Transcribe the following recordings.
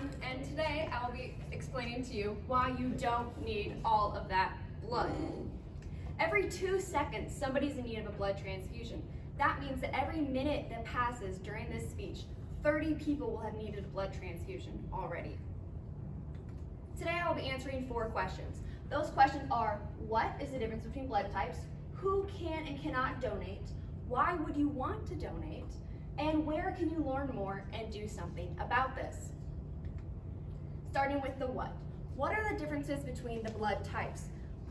everyone, and today I will be explaining to you why you don't need all of that blood. Every 2 seconds, somebody's in need of a blood transfusion. That means that every minute that passes during this speech, 30 people will have needed a blood transfusion already. Today I will be answering 4 questions. Those questions are, what is the difference between blood types? Who can and cannot donate? Why would you want to donate? And where can you learn more and do something about this? Starting with the what. What are the differences between the blood types?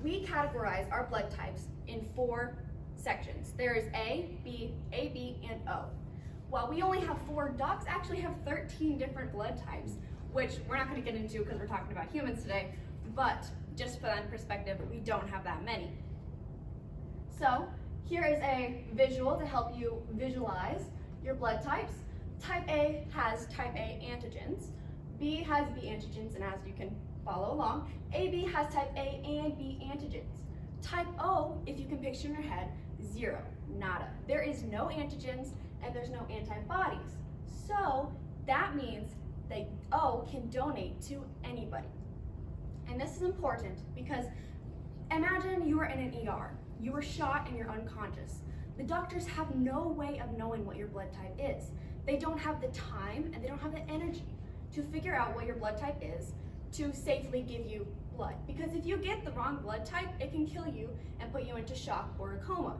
We categorize our blood types in 4 sections. There is A, B, AB, and O. While we only have 4, dogs actually have 13 different blood types, which we're not going to get into because we're talking about humans today, but just for that perspective, we don't have that many. So here is a visual to help you visualize your blood types. Type A has type A antigens. B has B antigens, and as you can follow along, AB has type A and B antigens. Type O, if you can picture in your head, 0, nada. There is no antigens and there's no antibodies. So that means that O can donate to anybody. And this is important because imagine you are in an ER. You were shot and you're unconscious. The doctors have no way of knowing what your blood type is. They don't have the time and they don't have the energy to figure out what your blood type is to safely give you blood. Because if you get the wrong blood type, it can kill you and put you into shock or a coma.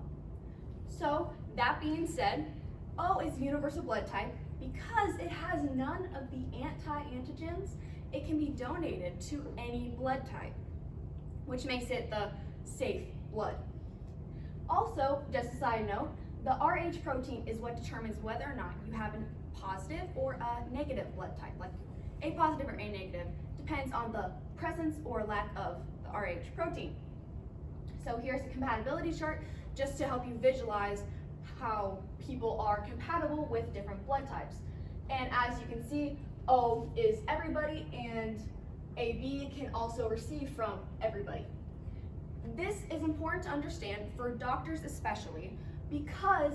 So that being said, O is universal blood type. Because it has none of the anti-antigens, it can be donated to any blood type, which makes it the safe blood. Also, just a side note, the Rh protein is what determines whether or not you have a positive or a negative blood type, like A positive or A negative, depends on the presence or lack of the Rh protein. So here's a compatibility chart just to help you visualize how people are compatible with different blood types. And as you can see, O is everybody and AB can also receive from everybody. This is important to understand for doctors especially because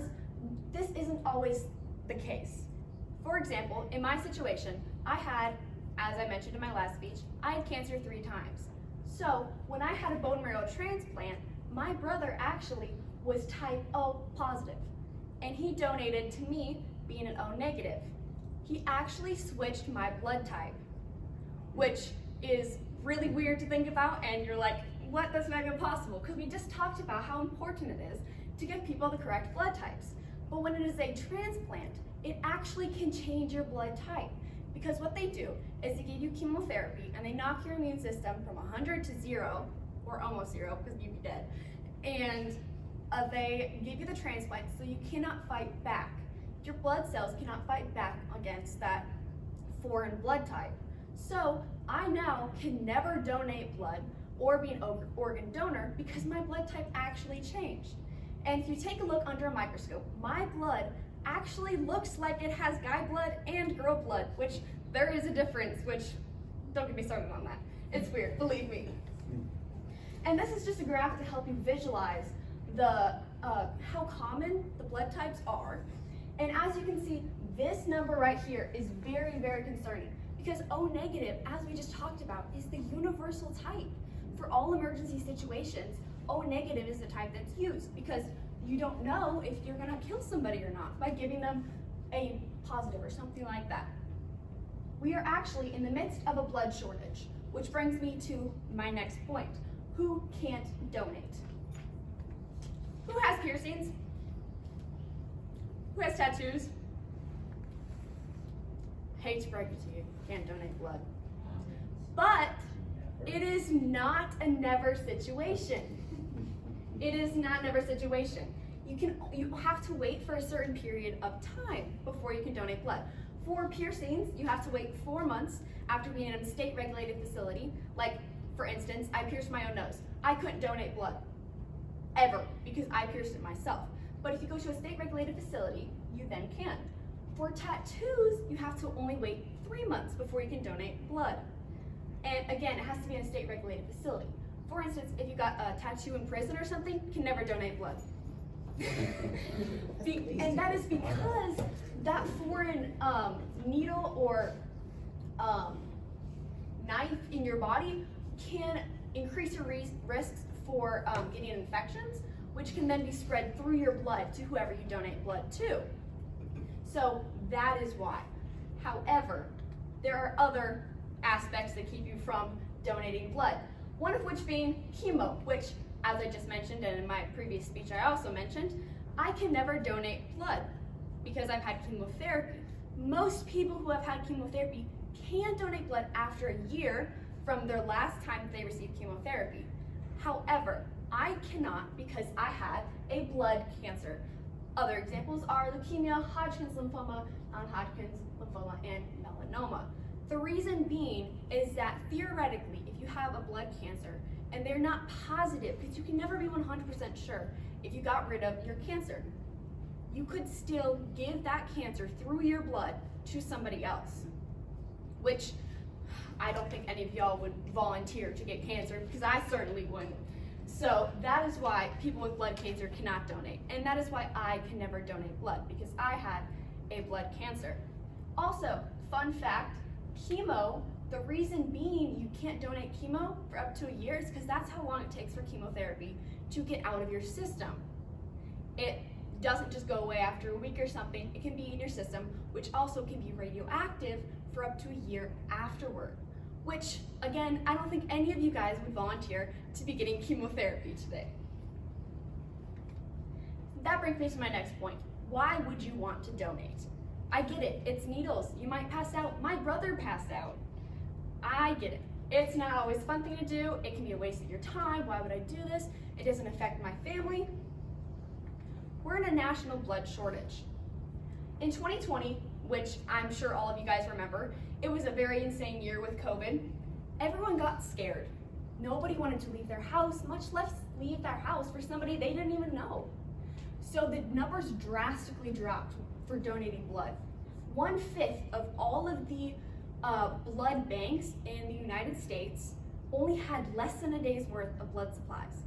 this isn't always the case. For example, in my situation, I had, as I mentioned in my last speech, I had cancer 3 times. So when I had a bone marrow transplant, my brother actually was type O positive, and he donated to me being an O negative. He actually switched my blood type, which is really weird to think about, and you're like, what? That's not even possible, because we just talked about how important it is to give people the correct blood types. But when it is a transplant, it actually can change your blood type, because what they do is they give you chemotherapy and they knock your immune system from 100 to 0, or almost 0, because you'd be dead, and they give you the transplant so you cannot fight back. Your blood cells cannot fight back against that foreign blood type. So I now can never donate blood or be an organ donor because my blood type actually changed. And if you take a look under a microscope, my blood actually looks like it has guy blood and girl blood, which there is a difference, which don't get me started on that. It's weird, believe me. And this is just a graph to help you visualize the how common the blood types are. And as you can see, this number right here is very, very concerning because O negative, as we just talked about, is the universal type. For all emergency situations, O negative is the type that's used because you don't know if you're gonna kill somebody or not by giving them A positive or something like that. We are actually in the midst of a blood shortage, which brings me to my next point. Who can't donate? Who has piercings? Who has tattoos? Hate to break it to you, can't donate blood. But it is not a never situation. It is not a never situation. You have to wait for a certain period of time before you can donate blood. For piercings, you have to wait 4 months after being in a state-regulated facility. Like, for instance, I pierced my own nose. I couldn't donate blood, ever, because I pierced it myself. But if you go to a state-regulated facility, you then can. For tattoos, you have to only wait 3 months before you can donate blood. And again, it has to be in a state-regulated facility. For instance, if you got a tattoo in prison or something, you can never donate blood. And that is because that foreign needle or in your body can increase your risks for getting infections, which can then be spread through your blood to whoever you donate blood to. So that is why. However, there are other aspects that keep you from donating blood. One of which being chemo, which, as I just mentioned, and in my previous speech I also mentioned, I can never donate blood because I've had chemotherapy. Most people who have had chemotherapy can donate blood after a year from their last time that they received chemotherapy. However, I cannot because I had a blood cancer. Other examples are leukemia, Hodgkin's lymphoma, non-Hodgkin's lymphoma, and melanoma. The reason being is that theoretically, if you have a blood cancer and they're not positive, because you can never be 100% sure if you got rid of your cancer, you could still give that cancer through your blood to somebody else, which I don't think any of y'all would volunteer to get cancer, because I certainly wouldn't. So that is why people with blood cancer cannot donate, and that is why I can never donate blood, because I had a blood cancer. Also, fun fact, chemo, the reason being you can't donate chemo for up to a year is because that's how long it takes for chemotherapy to get out of your system. It doesn't just go away after a week or something, it can be in your system, which also can be radioactive for up to a year afterward. Which, again, I don't think any of you guys would volunteer to be getting chemotherapy today. That brings me to my next point. Why would you want to donate? I get it, it's needles, you might pass out. My brother passed out. I get it. It's not always a fun thing to do, it can be a waste of your time, why would I do this? It doesn't affect my family. We're in a national blood shortage. In 2020, which I'm sure all of you guys remember, it was a very insane year with COVID. Everyone got scared. Nobody wanted to leave their house, much less leave their house for somebody they didn't even know. So the numbers drastically dropped for donating blood. 1/5 of all of the blood banks in the United States only had less than a day's worth of blood supplies.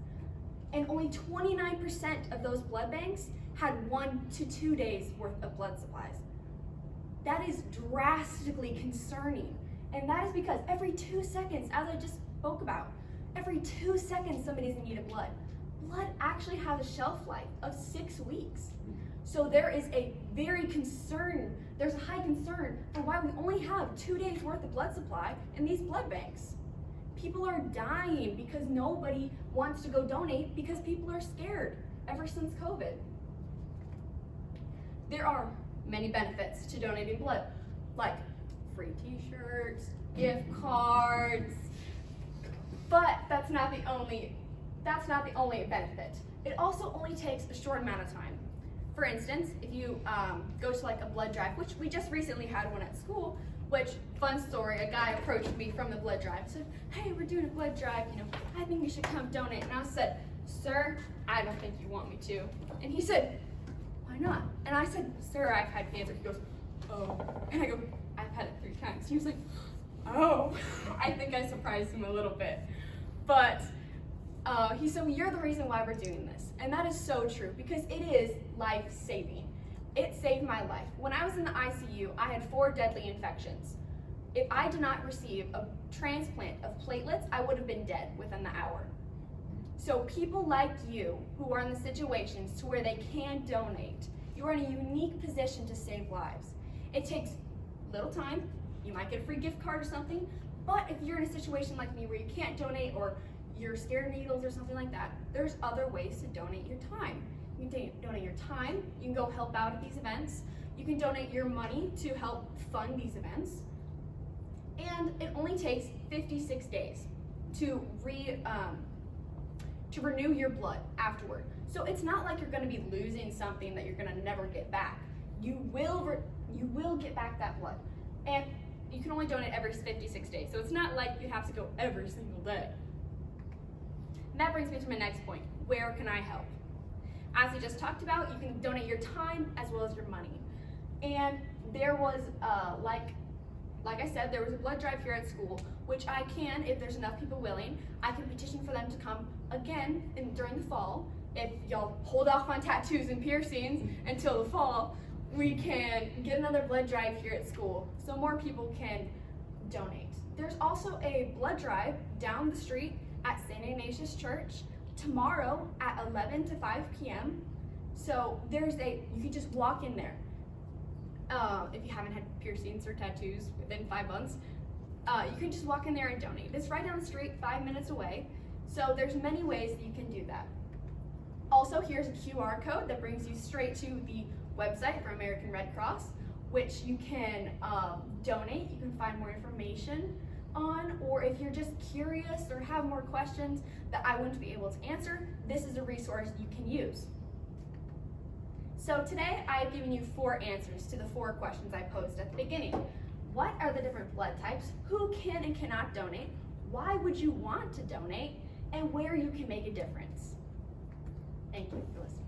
And only 29% of those blood banks had 1 to 2 days worth of blood supplies. That is drastically concerning. And that is because every 2 seconds, as I just spoke about, every 2 seconds somebody's in need of blood. Blood actually has a shelf life of 6 weeks. So there is a there's a high concern for why we only have 2 days worth of blood supply in these blood banks. People are dying because nobody wants to go donate because people are scared ever since COVID. There are many benefits to donating blood, like free t-shirts, gift cards, but that's not the only benefit. It also only takes a short amount of time. For instance, if you go to like a blood drive, which we just recently had one at school, which, fun story, a guy approached me from the blood drive and said, hey, we're doing a blood drive, I think you should come donate. And I said, sir, I don't think you want me to. And he said, why not? And I said, sir, I've had cancer. He goes, oh. And I go, I've had it 3 times. He was like, oh. I think I surprised him a little bit. But he said, well, you're the reason why we're doing this. And that is so true, because it is life-saving. It saved my life. When I was in the ICU, I had 4 deadly infections. If I did not receive a transplant of platelets, I would have been dead within the hour. So people like you, who are in the situations to where they can donate, you are in a unique position to save lives. It takes little time, you might get a free gift card or something, but if you're in a situation like me where you can't donate or you're scared of needles or something like that, there's other ways to donate your time. You can donate your time, you can go help out at these events, you can donate your money to help fund these events, and it only takes 56 days to renew your blood afterward. So it's not like you're going to be losing something that you're going to never get back. You will get back that blood, and you can only donate every 56 days. So it's not like you have to go every single day. And that brings me to my next point. Where can I help? As we just talked about, you can donate your time as well as your money. And there was, like I said, there was a blood drive here at school, which I can, if there's enough people willing, I can petition for them to come again during the fall. If y'all hold off on tattoos and piercings until the fall, we can get another blood drive here at school so more people can donate. There's also a blood drive down the street at St. Ignatius Church tomorrow at 11 to 5 p.m. So you can just walk in there. If you haven't had piercings or tattoos within 5 months, you can just walk in there and donate. It's right down the street, 5 minutes away. So there's many ways that you can do that. Also, here's a QR code that brings you straight to the website for American Red Cross, which you can donate. You can find more information on, or if you're just curious or have more questions that I wouldn't be able to answer, this is a resource you can use. So today I've given you 4 answers to the 4 questions I posed at the beginning. What are the different blood types? Who can and cannot donate? Why would you want to donate? And where you can make a difference. Thank you for listening.